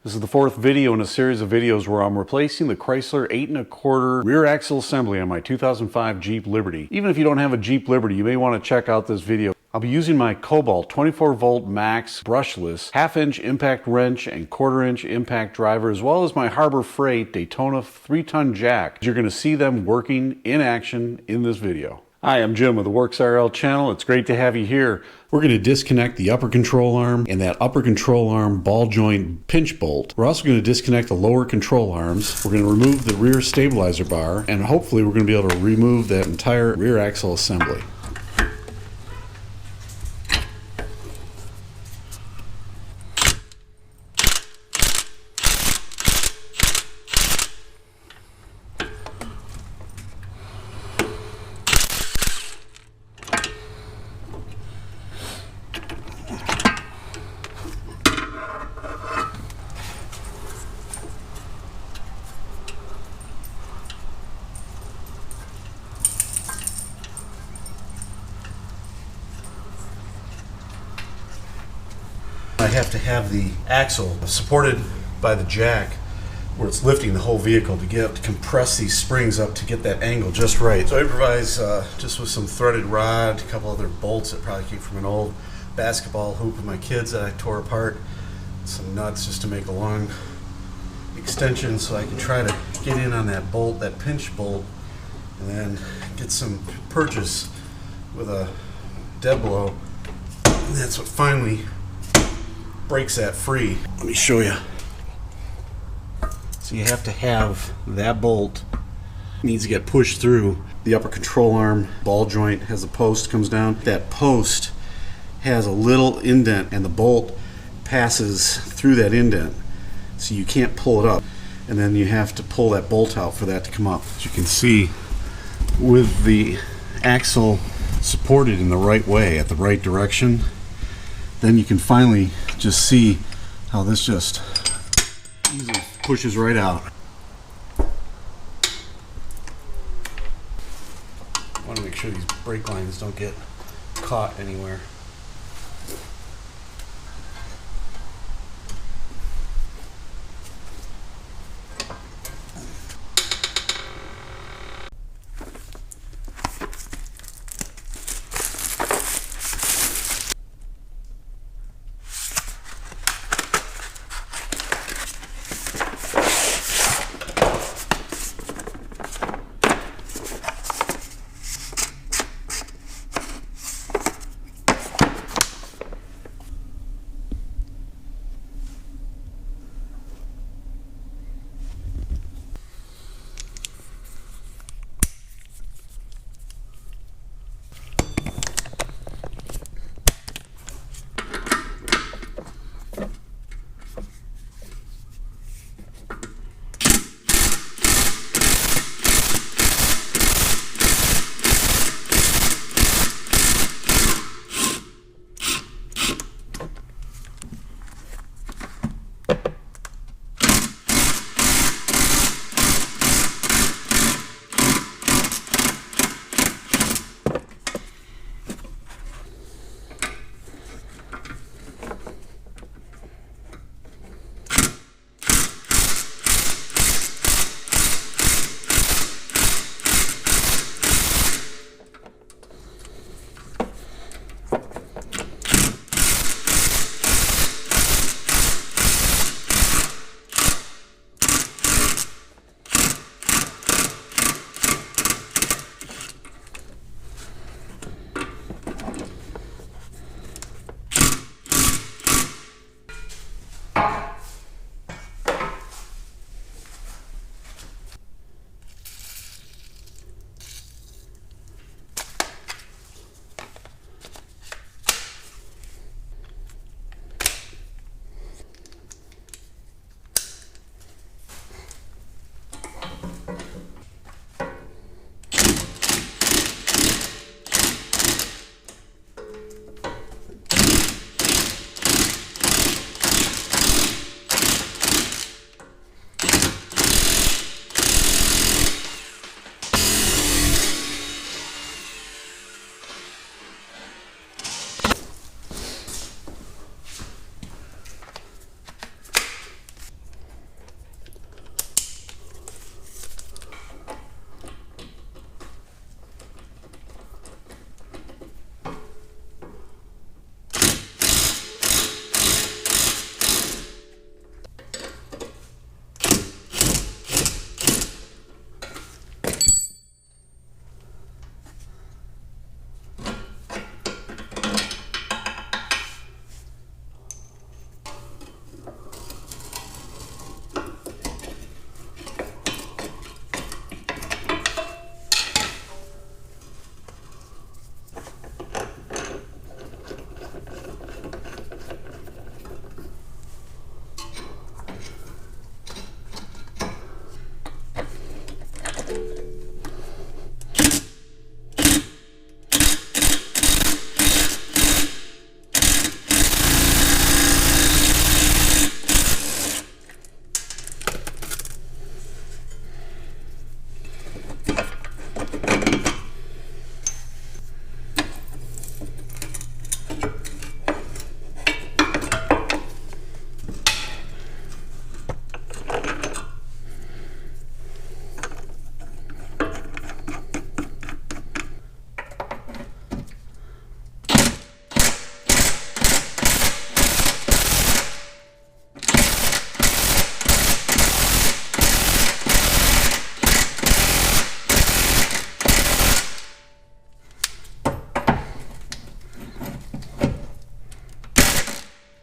This is the fourth video in a series of videos where I'm replacing the Chrysler 8 1/4 rear axle assembly on my 2005 Jeep Liberty. Even if you don't have a Jeep Liberty, you may want to check out this video. I'll be using my Kobalt 24v Max Brushless 1/2-inch impact wrench and 1/4-inch impact driver, as well as my Harbor Freight Daytona 3-ton jack. You're going to see them working in action in this video. Hi, I'm Jim with the Works RL channel. It's great to have you here. We're going to disconnect the upper control arm and that upper control arm ball joint pinch bolt. We're also going to disconnect the lower control arms. We're going to remove the rear stabilizer bar, and hopefully we're going to be able to remove that entire rear axle assembly. I have to have the axle supported by the jack where it's lifting the whole vehicle to compress these springs up to get that angle just right. So I improvise just with some threaded rod, a couple other bolts that probably came from an old basketball hoop of my kids that I tore apart, some nuts just to make a long extension so I can try to get in on that bolt, that pinch bolt, and then get some purchase with a dead blow. And that's what finally breaks that free. Let me show you. So you have to have that bolt, needs to get pushed through the upper control arm. Ball joint has a post, comes down. That post has a little indent and the bolt passes through that indent, so you can't pull it up, and then you have to pull that bolt out for that to come up. As you can see, with the axle supported in the right way, at the right direction, then you can finally just see how this just easily pushes right out. I want to make sure these brake lines don't get caught anywhere.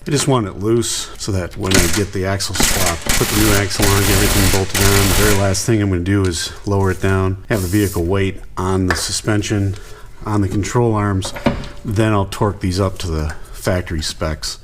I just want it loose so that when I get the axle swap, put the new axle on, get everything bolted on, the very last thing I'm going to do is lower it down, have the vehicle weight on the suspension, on the control arms, then I'll torque these up to the factory specs.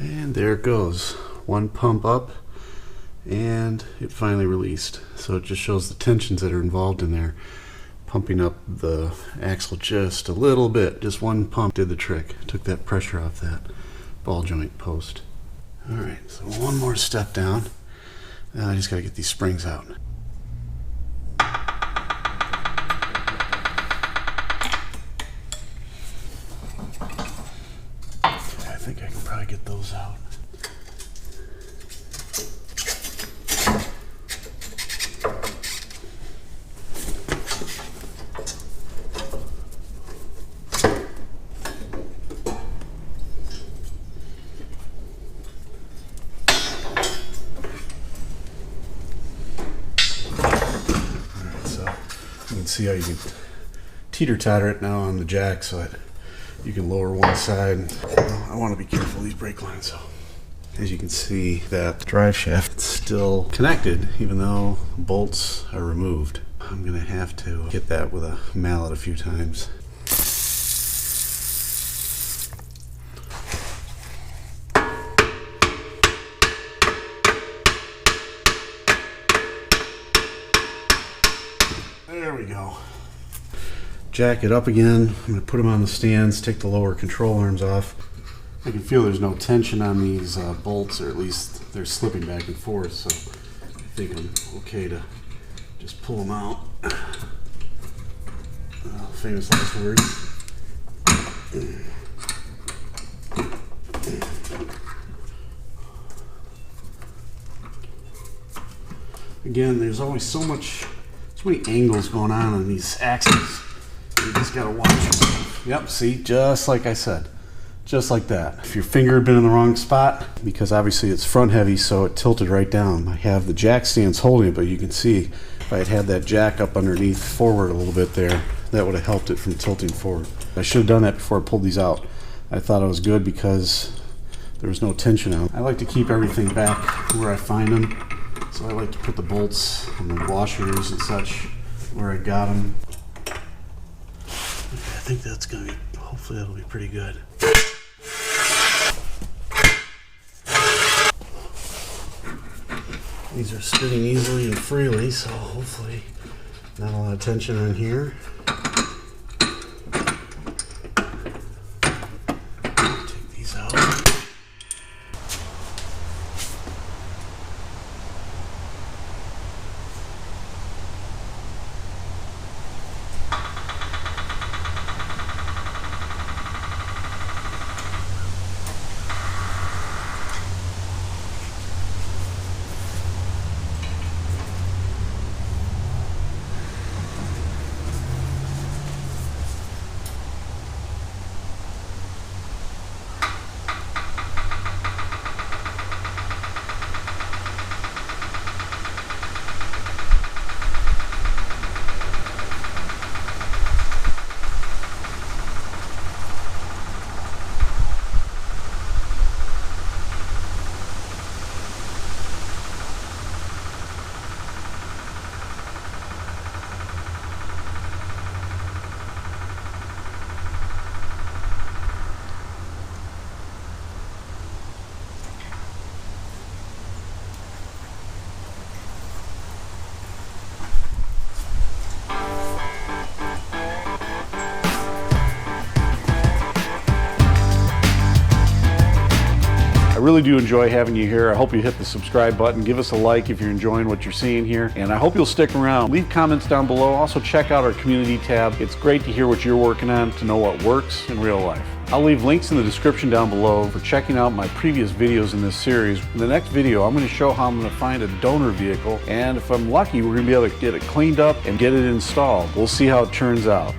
And there it goes. One pump up and it finally released. So it just shows the tensions that are involved in there. Pumping up the axle just a little bit. Just one pump did the trick. Took that pressure off that ball joint post. Alright, so one more step down. Now I just gotta get these springs out. I think I can probably get those out. see how you can teeter-totter it now on the jack so that you can lower one side. I want to be careful of these brake lines. So as you can see, that drive shaft is still connected even though bolts are removed. I'm going to have to hit that with a mallet a few times. There we go. Jack it up again. I'm going to put them on the stands, take the lower control arms off. I can feel there's no tension on these bolts, or at least they're slipping back and forth, so I think I'm okay to just pull them out. Famous last words. Again, there's always so many angles going on these axles. You just gotta watch yourself. Yep, see, just like I said. Just like that. If your finger had been in the wrong spot, because obviously it's front heavy, so it tilted right down. I have the jack stands holding it, but you can see if I had had that jack up underneath forward a little bit there, that would have helped it from tilting forward. I should have done that before I pulled these out. I thought it was good because there was no tension on it. I like to keep everything back where I find them. So I like to put the bolts and the washers and such where I got them. Okay, I think that's gonna be, hopefully that'll be pretty good. These are spinning easily and freely, so hopefully not a lot of tension on here. Take these out. I really do enjoy having you here. I hope you hit the subscribe button. Give us a like if you're enjoying what you're seeing here. And I hope you'll stick around. Leave comments down below. Also check out our community tab. It's great to hear what you're working on, to know what works in real life. I'll leave links in the description down below for checking out my previous videos in this series. In the next video, I'm going to show how I'm going to find a donor vehicle. And if I'm lucky, we're going to be able to get it cleaned up and get it installed. We'll see how it turns out.